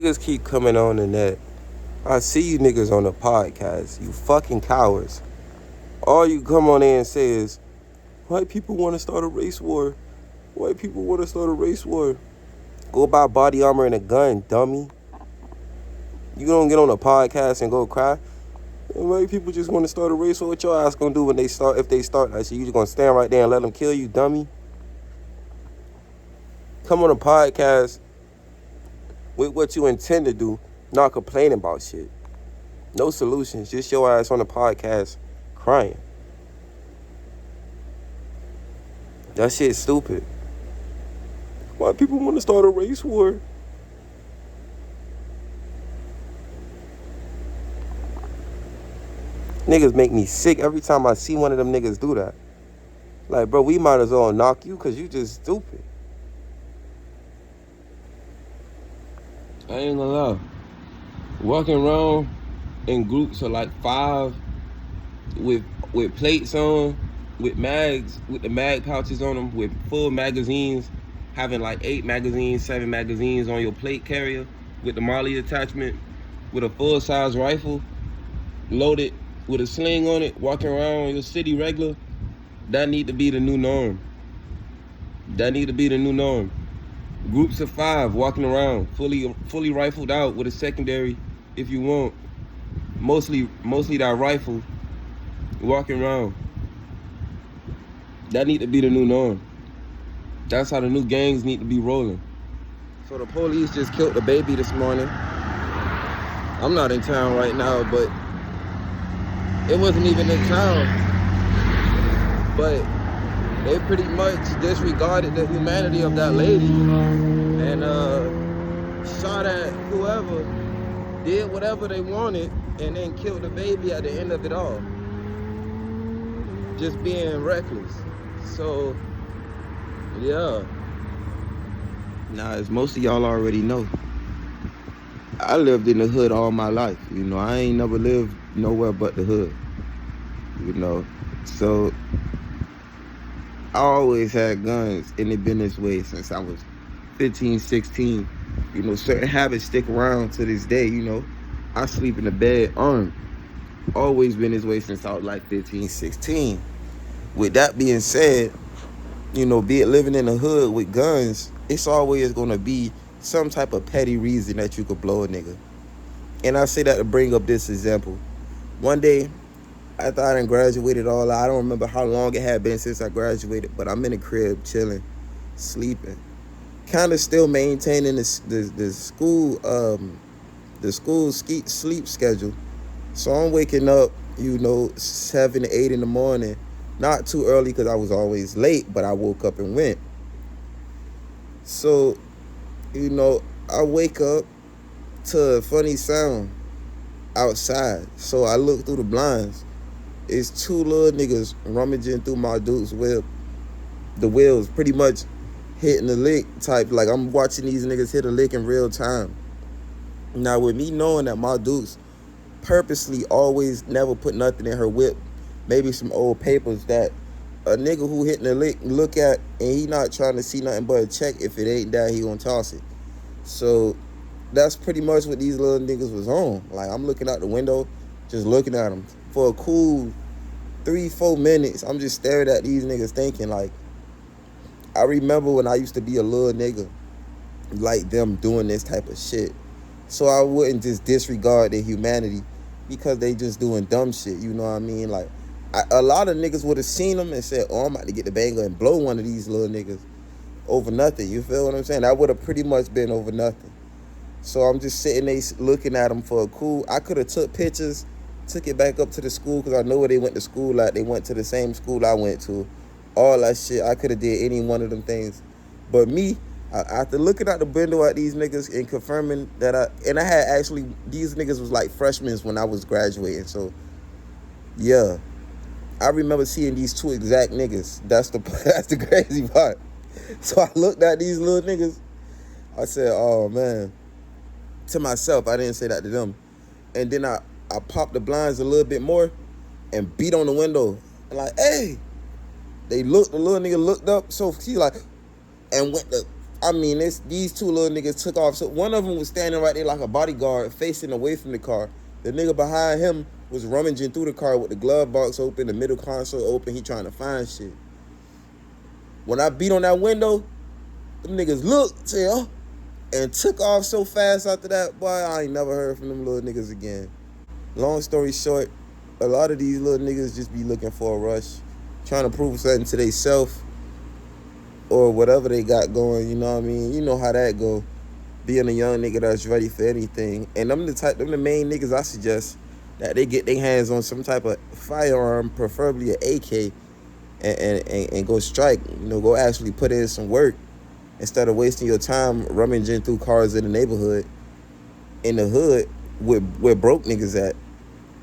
Niggas keep coming on the net. I see you niggas on the podcast. You fucking cowards. All you come on in and say is, white people want to start a race war. White people want to start a race war. Go buy body armor and a gun, dummy. You don't get on a podcast and go cry. And white people just want to start a race war. What your ass gonna do when they start? If they start that shit, you just gonna stand right there and let them kill you, dummy. Come on a podcast with what you intend to do, not complaining about shit. No solutions, just your ass on the podcast crying. That shit's stupid. Why people want to start a race war? Niggas make me sick every time I see one of them niggas do that. Like, bro, we might as well knock you because you just stupid. I ain't gonna lie. Walking around in groups of like 5 with plates on, with mags, with the mag pouches on them, with full magazines, having like 8 magazines, 7 magazines on your plate carrier, with the Molly attachment, with a full-size rifle, loaded with a sling on it, walking around your city regular. That need to be the new norm. That need to be the new norm. Groups of 5 walking around, fully rifled out with a secondary, if you want. Mostly that rifle, walking around. That need to be the new norm. That's how the new gangs need to be rolling. So the police just killed the baby this morning. I'm not in town right now, but it wasn't even in town. But they pretty much disregarded the humanity of that lady and shot at whoever, did whatever they wanted, and then killed the baby at the end of it all. Just being reckless. So, yeah. Now, as most of y'all already know, I lived in the hood all my life. You know, I ain't never lived nowhere but the hood. You know, so I always had guns, and it been this way since I was 15, 16. You know, certain habits stick around to this day, you know. I sleep in the bed armed. Always been this way since I was like 15, 16. With that being said, you know, be it living in the hood with guns, it's always gonna be some type of petty reason that you could blow a nigga. And I say that to bring up this example. One day, after I done graduated all, I don't remember how long it had been since I graduated, but I'm in the crib chilling, sleeping, kind of still maintaining the school sleep schedule. So I'm waking up, you know, 7 to 8 in the morning, not too early because I was always late, but I woke up and went. So, you know, I wake up to a funny sound outside. So I look through the blinds. It's 2 little niggas rummaging through my dude's whip. The wheels pretty much hitting the lick type. Like, I'm watching these niggas hit a lick in real time. Now, with me knowing that my dudes purposely always never put nothing in her whip, maybe some old papers that a nigga who hitting the lick look at, and he not trying to see nothing but a check. If it ain't that, he gonna toss it. So that's pretty much what these little niggas was on. Like, I'm looking out the window, just looking at them for a cool 3-4 minutes. I'm just staring at these niggas thinking, like, I remember when I used to be a little nigga like them doing this type of shit. So I wouldn't just disregard their humanity because they just doing dumb shit, you know what I mean? Like, a lot of niggas would have seen them and said, oh, I'm about to get the banger and blow one of these little niggas over nothing. You feel what I'm saying? That would have pretty much been over nothing. So I'm just sitting there looking at them for a cool. I could have took pictures, took it back up to the school because I know where they went to school at. They went to the same school I went to. All that shit. I could have did any one of them things. But me, after looking out the window at these niggas and confirming that I had actually, these niggas was like freshmen when I was graduating. So, yeah. I remember seeing these 2 exact niggas. That's the crazy part. So I looked at these little niggas. I said, oh, man. To myself, I didn't say that to them. And then I popped the blinds a little bit more and beat on the window. And like, hey. The little nigga looked up. So he like, and went to I mean, these two little niggas took off. So one of them was standing right there like a bodyguard, facing away from the car. The nigga behind him was rummaging through the car with the glove box open, the middle console open. He trying to find shit. When I beat on that window, them niggas looked, said, oh, and took off so fast after that. Boy, I ain't never heard from them little niggas again. Long story short, a lot of these little niggas just be looking for a rush, trying to prove something to themselves or whatever they got going, you know what I mean? You know how that go. Being a young nigga that's ready for anything. And them the main niggas I suggest that they get their hands on some type of firearm, preferably an AK, and go strike. You know, go actually put in some work instead of wasting your time rummaging through cars in the neighborhood, in the hood, where broke niggas at.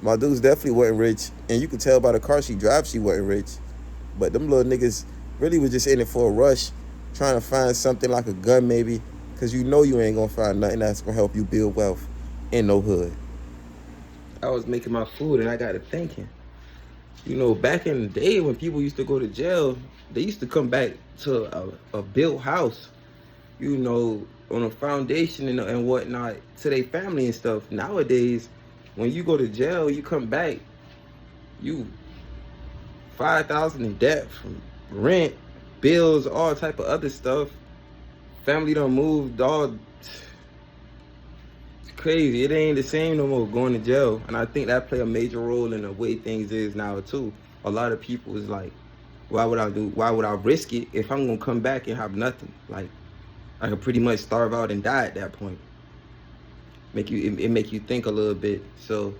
My dudes definitely wasn't rich, and you could tell by the car she drives she wasn't rich. But them little niggas really was just in it for a rush, trying to find something like a gun maybe, because you know you ain't gonna find nothing that's gonna help you build wealth in no hood. I was making my food and I got to thinking, you know, back in the day when people used to go to jail, they used to come back to a built house, you know, on a foundation and whatnot, to their family and stuff. Nowadays, when you go to jail, you come back, you $5,000 in debt from rent, bills, all type of other stuff. Family done moved, all. It's crazy. It ain't the same no more going to jail. And I think that play a major role in the way things is now too. A lot of people is like, why would I risk it if I'm gonna come back and have nothing? Like, I could pretty much starve out and die at that point. It make you think a little bit. So,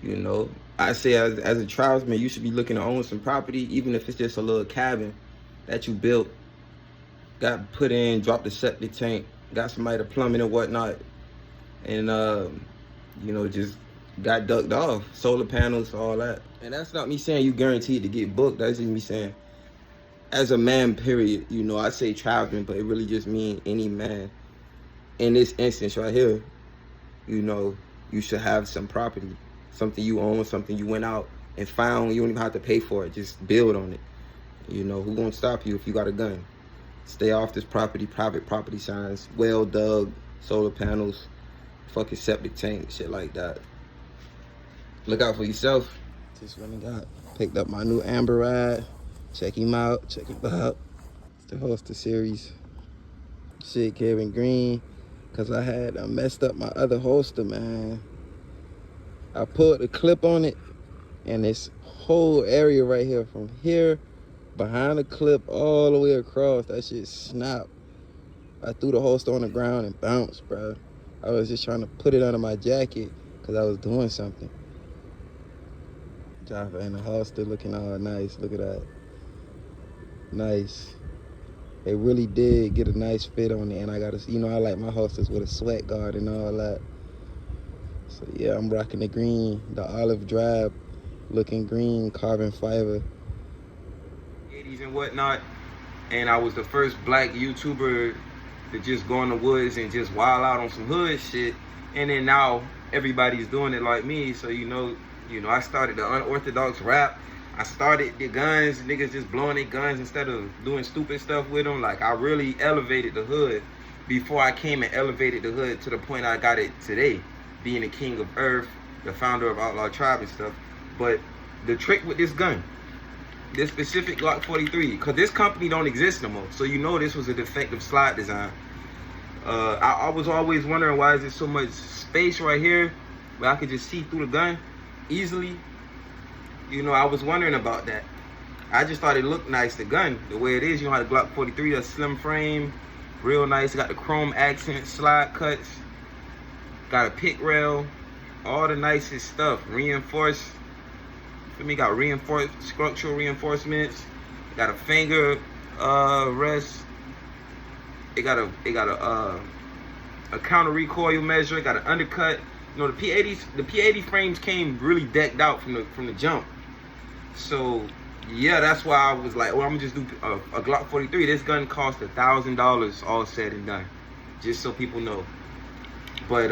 you know, I say as a tribesman, you should be looking to own some property, even if it's just a little cabin that you built, got put in, dropped the septic tank, got somebody to plumbing and whatnot, and you know, just got ducked off, solar panels, all that. And that's not me saying you guaranteed to get booked. That's just me saying, as a man, period. You know, I say tribesman, but it really just mean any man. In this instance right here, you know, you should have some property, something you own, something you went out and found. You don't even have to pay for it. Just build on it. You know, who gonna stop you if you got a gun? Stay off this property, private property signs, well dug, solar panels, fucking septic tank, shit like that. Look out for yourself. Just went and picked up my new Amber ride. Check him out, It's the Holster series. Shit, Kevin Green. Cause I messed up my other holster, man. I put the clip on it, and this whole area right here, from here, behind the clip, all the way across, that shit snapped. I threw the holster on the ground and bounced, bro. I was just trying to put it under my jacket, cause I was doing something. Jaffa and the holster looking all nice, look at that. Nice. It really did get a nice fit on it, and I got you know, I like my holsters with a sweat guard and all that. So yeah, I'm rocking the green, the olive drab looking green carbon fiber. 80s and whatnot, and I was the first black YouTuber to just go in the woods and just wild out on some hood shit. And then now everybody's doing it like me, so you know, I started the unorthodox rap. I started the guns, niggas just blowing their guns instead of doing stupid stuff with them. Like, I really elevated the hood before I came and elevated the hood to the point I got it today, being the king of earth, the founder of Outlaw Tribe and stuff. But the trick with this gun, this specific Glock 43, because this company don't exist no more, so you know this was a defective slide design. I was always wondering, why is there so much space right here where I could just see through the gun easily? You know, I was wondering about that. I just thought it looked nice, the gun, the way it is. You know how the Glock 43, that slim frame, real nice. Got the chrome accent, slide cuts, got a pick rail, all the nicest stuff. Reinforced, for me, got reinforced, structural reinforcements. Got a finger rest. It got a counter recoil measure. Got an undercut. You know, the P80 frames came really decked out from the jump. So yeah, that's why I was like, well, I'm gonna just do a Glock 43. This gun cost $1,000 all said and done, just so people know. But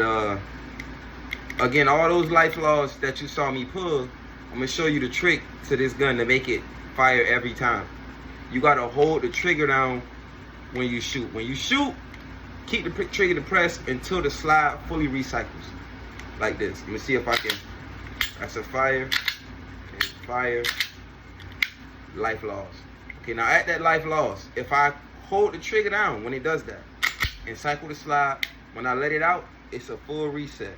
again, all those life laws that you saw me pull, I'm gonna show you the trick to this gun to make it fire every time. You gotta hold the trigger down when you shoot. When you shoot, keep the trigger depressed until the slide fully recycles. Like this. Let me see if I can. That's a fire. Okay, fire. Life loss. Okay, now at that life loss, if I hold the trigger down when it does that and cycle the slide, when I let it out, it's a full reset.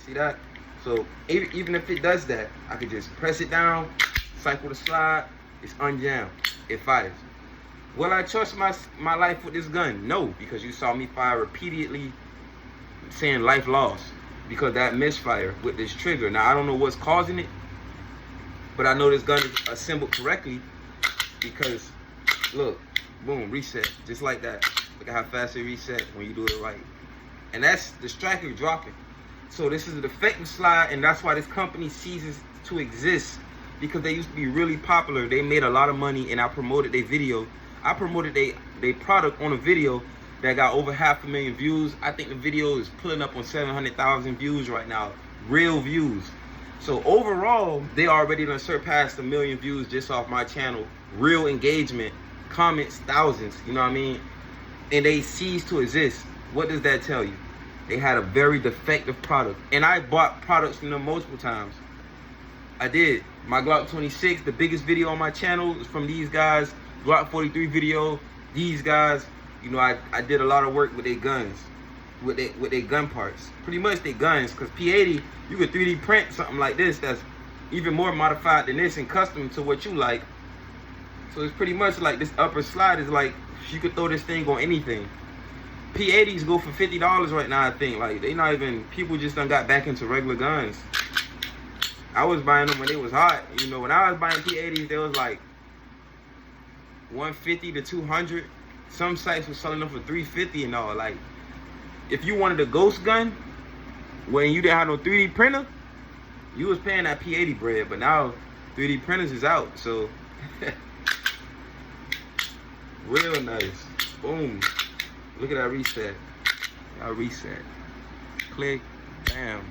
See that? So even if it does that, I can just press it down, cycle the slide, it's unjammed. It fires. Will I trust my life with this gun? No, because you saw me fire repeatedly saying life loss because that misfire with this trigger. Now I don't know what's causing it, but I know this gun is assembled correctly because look, boom, reset, just like that. Look at how fast it reset when you do it right. And that's the striker dropping. So this is a defective slide, and that's why this company ceases to exist, because they used to be really popular. They made a lot of money, and I promoted their video. I promoted their product on a video that got over 500,000 views. I think the video is pulling up on 700,000 views right now, real views. So overall, they already done surpassed 1 million views just off my channel. Real engagement, comments, thousands, you know what I mean? And they cease to exist. What does that tell you? They had a very defective product. And I bought products from them multiple times. I did. My Glock 26, the biggest video on my channel is from these guys. Glock 43 video, these guys. You know, I did a lot of work with their guns, with their gun parts. Pretty much their guns, because P80, you could 3D print something like this that's even more modified than this and custom to what you like. So it's pretty much like this upper slide is like, you could throw this thing on anything. P80s go for $50 right now, I think. Like, they not even, people just done got back into regular guns. I was buying them when they was hot. You know, when I was buying P80s, they was like 150 to 200. Some sites were selling them for 350 and all. Like, if you wanted a ghost gun, when you didn't have no 3D printer, you was paying that P80 bread. But now 3D printers is out, so real nice. Boom. Look at that reset. That reset. Click. Bam.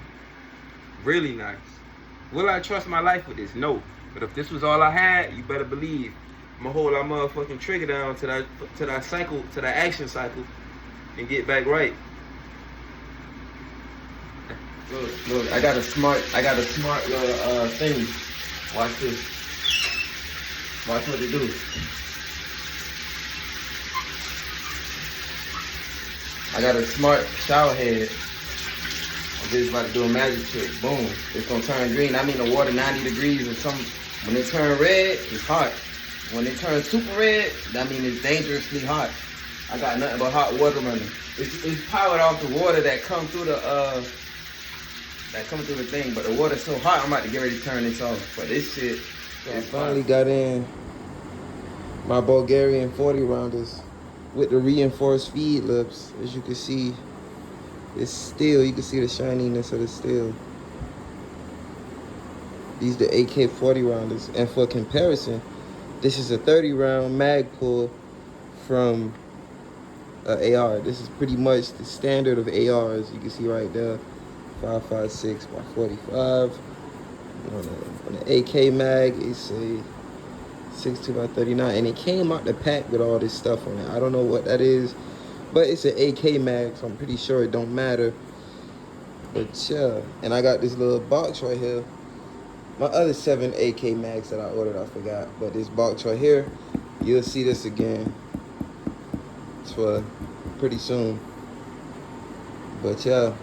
Really nice. Will I trust my life with this? No. But if this was all I had, you better believe I'm gonna hold that motherfucking trigger down to that cycle, to that action cycle, and get back right. Look, I got a smart little thing. Watch this. Watch what it do. I got a smart shower head. I'm just about to do a magic trick. Boom. It's gonna turn green. I mean the water 90 degrees or something. When it turn red, it's hot. When it turns super red, that means it's dangerously hot. I got nothing but hot water running. It's powered off the water that come through the thing, but the water's so hot, I'm about to get ready to turn this off. But this shit, so I finally got in my Bulgarian 40 rounders with the reinforced feed lips. As you can see, it's steel. You can see the shininess of the steel. These the AK 40 rounders, and for comparison, this is a 30 round mag pull from AR. This is pretty much the standard of ARs. You can see right there, 5.56 by 45. On the AK mag, it's a 62 by 39, and it came out the pack with all this stuff on it. I don't know what that is, but it's an AK mag, so I'm pretty sure it don't matter. But yeah, and I got this little box right here. My other 7 AK mags that I ordered, I forgot. But this box right here, you'll see this again. It's for pretty soon. But yeah.